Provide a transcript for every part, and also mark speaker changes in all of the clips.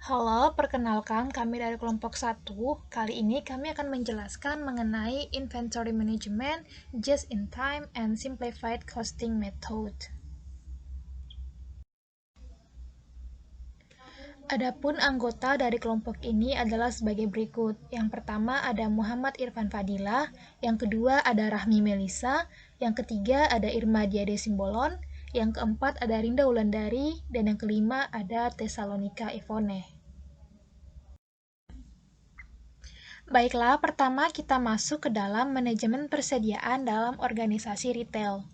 Speaker 1: Halo, perkenalkan kami dari kelompok 1. Kali ini kami akan menjelaskan mengenai Inventory Management, Just-in-Time, and Simplified Costing Method. Adapun anggota dari kelompok ini adalah sebagai berikut. Yang pertama ada Muhammad Irfan Fadilah, yang kedua ada Rahmi Melisa, yang ketiga ada Irma Diade Simbolon, yang keempat ada Rinda Wulandari, dan yang kelima ada Tesalonika Ivone. Baiklah, pertama kita masuk ke dalam manajemen persediaan dalam organisasi retail.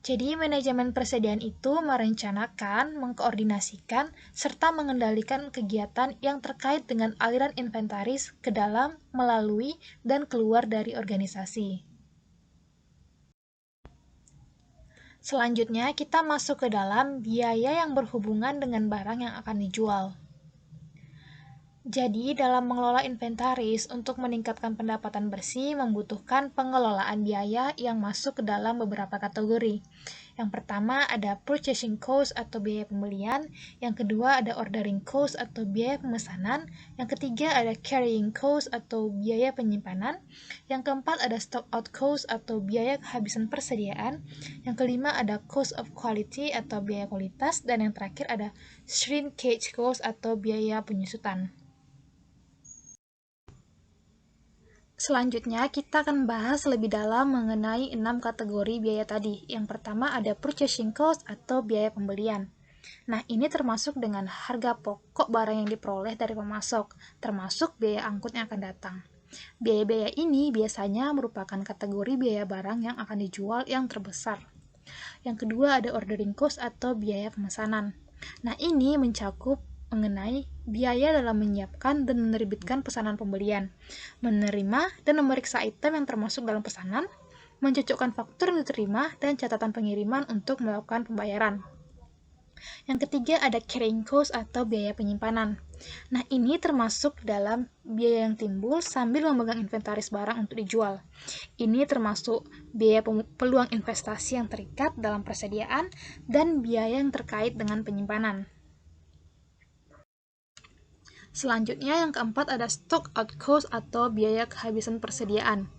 Speaker 1: Jadi, manajemen persediaan itu merencanakan, mengkoordinasikan, serta mengendalikan kegiatan yang terkait dengan aliran inventaris ke dalam, melalui, dan keluar dari organisasi. Selanjutnya, kita masuk ke dalam biaya yang berhubungan dengan barang yang akan dijual. Jadi, dalam mengelola inventaris, untuk meningkatkan pendapatan bersih membutuhkan pengelolaan biaya yang masuk ke dalam beberapa kategori. Yang pertama ada purchasing cost atau biaya pembelian, yang kedua ada ordering cost atau biaya pemesanan, yang ketiga ada carrying cost atau biaya penyimpanan, yang keempat ada stock out cost atau biaya kehabisan persediaan, yang kelima ada cost of quality atau biaya kualitas, dan yang terakhir ada shrinkage cost atau biaya penyusutan. Selanjutnya, kita akan bahas lebih dalam mengenai 6 kategori biaya tadi. Yang pertama ada purchasing cost atau biaya pembelian. Nah, ini termasuk dengan harga pokok barang yang diperoleh dari pemasok, termasuk biaya angkut yang akan datang. Biaya-biaya ini biasanya merupakan kategori biaya barang yang akan dijual yang terbesar. Yang kedua ada ordering cost atau biaya pemesanan. Nah, ini mencakup mengenai biaya dalam menyiapkan dan menerbitkan pesanan pembelian, menerima dan memeriksa item yang termasuk dalam pesanan, mencocokkan faktur yang diterima, dan catatan pengiriman untuk melakukan pembayaran. Yang ketiga ada carrying cost atau biaya penyimpanan. Nah, ini termasuk dalam biaya yang timbul sambil memegang inventaris barang untuk dijual. Ini termasuk biaya peluang investasi yang terikat dalam persediaan dan biaya yang terkait dengan penyimpanan. Selanjutnya yang keempat ada stock out cost atau biaya kehabisan persediaan.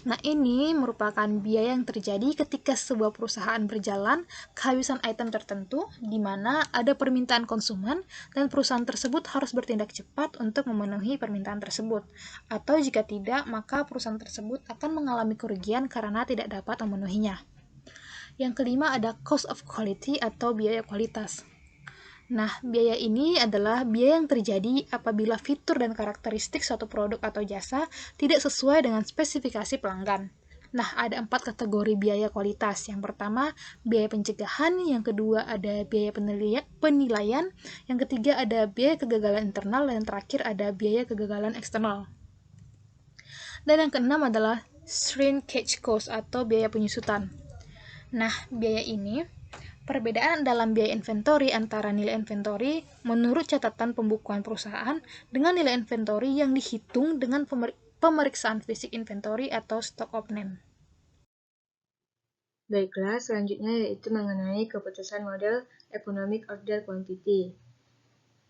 Speaker 1: Nah, ini merupakan biaya yang terjadi ketika sebuah perusahaan berjalan kehabisan item tertentu di mana ada permintaan konsumen dan perusahaan tersebut harus bertindak cepat untuk memenuhi permintaan tersebut. Atau jika tidak, maka perusahaan tersebut akan mengalami kerugian karena tidak dapat memenuhinya. Yang kelima ada cost of quality atau biaya kualitas. Nah, biaya ini adalah biaya yang terjadi apabila fitur dan karakteristik suatu produk atau jasa tidak sesuai dengan spesifikasi pelanggan. Nah, ada 4 kategori biaya kualitas. Yang pertama, biaya pencegahan, yang kedua ada biaya penilaian, yang ketiga ada biaya kegagalan internal, dan yang terakhir ada biaya kegagalan eksternal. Dan yang keenam adalah shrinkage cost atau biaya penyusutan. Nah, biaya ini perbedaan dalam biaya inventory antara nilai inventory menurut catatan pembukuan perusahaan dengan nilai inventory yang dihitung dengan pemeriksaan fisik inventory atau stock of name.
Speaker 2: Baiklah, selanjutnya yaitu mengenai keputusan model Economic Order Quantity.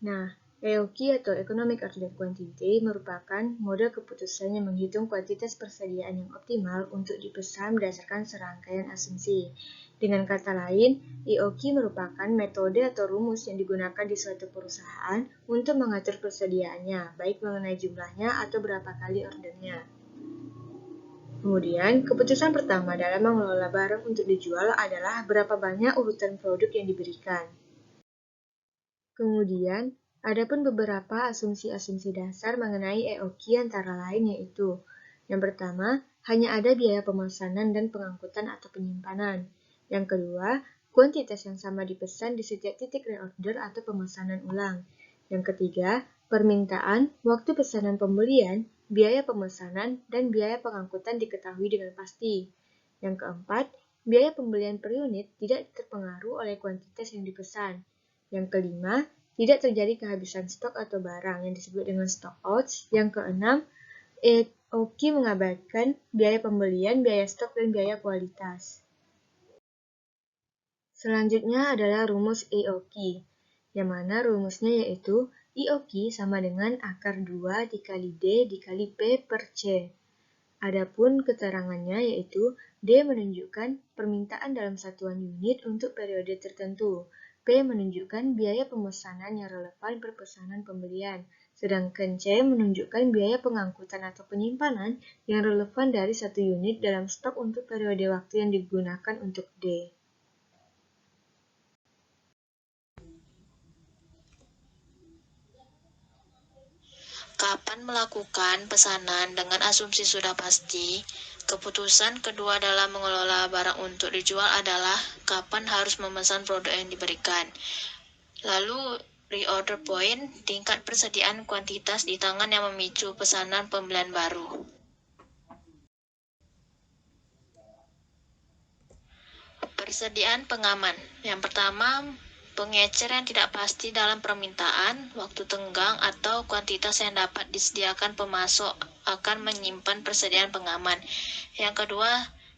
Speaker 2: Nah, EOQ atau Economic Order Quantity merupakan model keputusan yang menghitung kuantitas persediaan yang optimal untuk dipesan berdasarkan serangkaian asumsi. Dengan kata lain, EOQ merupakan metode atau rumus yang digunakan di suatu perusahaan untuk mengatur persediaannya, baik mengenai jumlahnya atau berapa kali ordernya. Kemudian, keputusan pertama dalam mengelola barang untuk dijual adalah berapa banyak urutan produk yang diberikan. Kemudian, ada pun beberapa asumsi-asumsi dasar mengenai EOQ antara lain yaitu yang pertama, hanya ada biaya pemesanan dan pengangkutan atau penyimpanan. Yang kedua, kuantitas yang sama dipesan di setiap titik reorder atau pemesanan ulang. Yang ketiga, permintaan, waktu pesanan pembelian, biaya pemesanan, dan biaya pengangkutan diketahui dengan pasti. Yang keempat, biaya pembelian per unit tidak terpengaruh oleh kuantitas yang dipesan. Yang kelima, tidak terjadi kehabisan stok atau barang yang disebut dengan stock outs. Yang keenam, EOQ mengabaikan biaya pembelian, biaya stok, dan biaya kualitas. Selanjutnya adalah rumus EOQ, yang mana rumusnya yaitu IOQ sama dengan akar 2 dikali D dikali P per C. Adapun keterangannya yaitu D menunjukkan permintaan dalam satuan unit untuk periode tertentu. P menunjukkan biaya pemesanan yang relevan per pesanan pembelian. Sedangkan C menunjukkan biaya pengangkutan atau penyimpanan yang relevan dari satu unit dalam stok untuk periode waktu yang digunakan untuk D.
Speaker 3: Kapan melakukan pesanan dengan asumsi sudah pasti? Keputusan kedua dalam mengelola barang untuk dijual adalah kapan harus memesan produk yang diberikan. Lalu, reorder point, tingkat persediaan kuantitas di tangan yang memicu pesanan pembelian baru. Persediaan pengaman. Yang pertama, pengecer yang tidak pasti dalam permintaan, waktu tenggang, atau kuantitas yang dapat disediakan pemasok akan menyimpan persediaan pengaman. Yang kedua,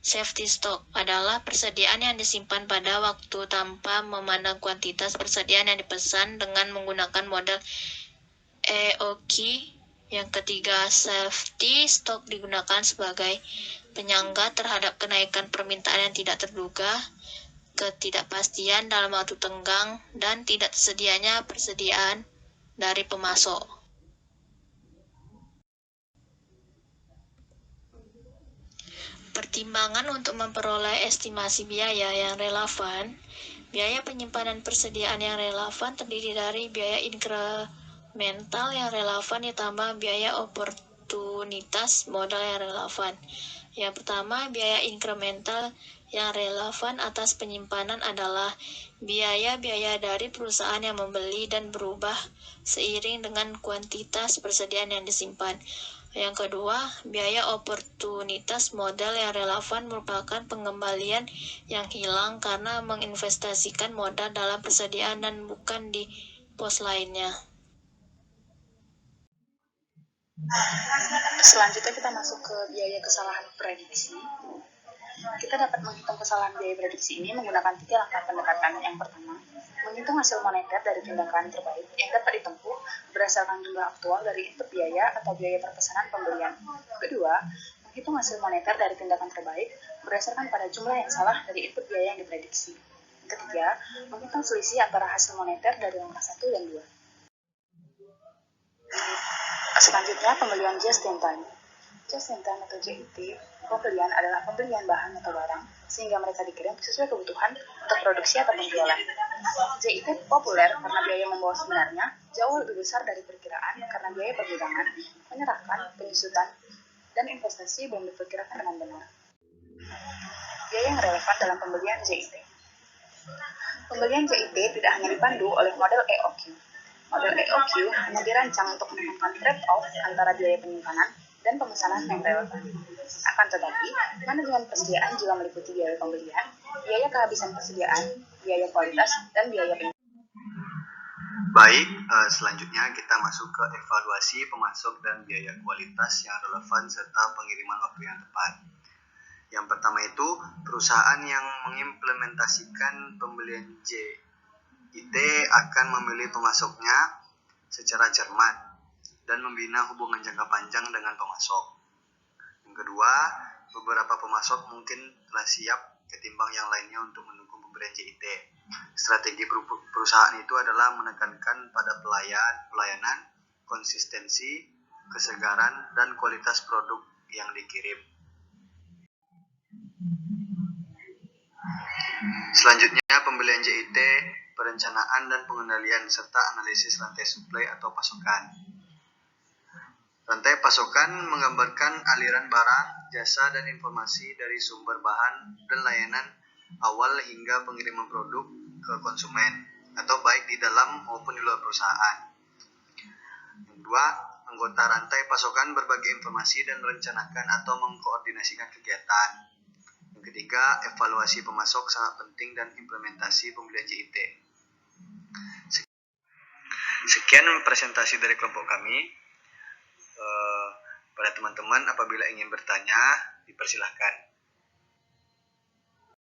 Speaker 3: safety stock adalah persediaan yang disimpan pada waktu tanpa memandang kuantitas persediaan yang dipesan dengan menggunakan model EOQ. Yang ketiga, safety stock digunakan sebagai penyangga terhadap kenaikan permintaan yang tidak terduga, ketidakpastian dalam waktu tenggang, dan tidak tersedianya persediaan dari pemasok. Pertimbangan untuk memperoleh estimasi biaya yang relevan. Biaya penyimpanan persediaan yang relevan terdiri dari biaya inkremental yang relevan ditambah biaya oportunitas modal yang relevan. Yang pertama, biaya inkremental yang relevan atas penyimpanan adalah biaya-biaya dari perusahaan yang membeli dan berubah seiring dengan kuantitas persediaan yang disimpan. Yang kedua, biaya oportunitas modal yang relevan merupakan pengembalian yang hilang karena menginvestasikan modal dalam persediaan dan bukan di pos lainnya.
Speaker 4: Selanjutnya kita masuk ke biaya kesalahan prediksi. Kita dapat menghitung kesalahan biaya prediksi ini menggunakan 3 langkah pendekatan. Yang pertama, menghitung hasil moneter dari tindakan terbaik yang dapat ditempuh berdasarkan jumlah aktual dari input biaya atau biaya perpesanan pembelian. Kedua, menghitung hasil moneter dari tindakan terbaik berdasarkan pada jumlah yang salah dari input biaya yang diprediksi. Ketiga, menghitung selisih antara hasil moneter dari langkah 1 dan 2. Selanjutnya, pembelian just in time. Just in time atau JIT, pembelian adalah pembelian bahan atau barang sehingga mereka dikirim sesuai kebutuhan untuk produksi atau penjualan. JIT populer karena biaya membawa sebenarnya jauh lebih besar dari perkiraan karena biaya pergudangan, penyerahan, penyusutan, dan investasi belum diperkirakan dengan benar. Biaya yang relevan dalam pembelian JIT. Pembelian JIT tidak hanya dipandu oleh model EOQ. Model EOQ hanya dirancang untuk menekankan trade-off antara biaya penyimpanan dan pemesanan yang relevan. Akan tetapi, manajemen persediaan juga meliputi biaya pembelian, biaya kehabisan persediaan, biaya kualitas, dan biaya penyimpanan.
Speaker 5: Baik, selanjutnya kita masuk ke evaluasi pemasok dan biaya kualitas yang relevan serta pengiriman waktu yang tepat. Yang pertama itu, perusahaan yang mengimplementasikan pembelian JIT akan memilih pemasoknya secara cermat dan membina hubungan jangka panjang dengan pemasok. Yang kedua, beberapa pemasok mungkin telah siap ketimbang yang lainnya untuk mendukung pemberian JIT. Strategi perusahaan itu adalah menekankan pada pelayanan, konsistensi, kesegaran, dan kualitas produk yang dikirim. Selanjutnya, pembelian JIT, perencanaan dan pengendalian, serta analisis rantai suplai atau pasokan. Rantai pasokan menggambarkan aliran barang, jasa, dan informasi dari sumber bahan dan layanan awal hingga pengiriman produk ke konsumen, atau baik di dalam maupun di luar perusahaan. Yang kedua, anggota rantai pasokan berbagi informasi dan merencanakan atau mengkoordinasikan kegiatan. Yang ketiga, evaluasi pemasok sangat penting dan implementasi pembelian JIT. Sekian presentasi dari kelompok kami. Pada teman-teman, apabila ingin bertanya, dipersilahkan.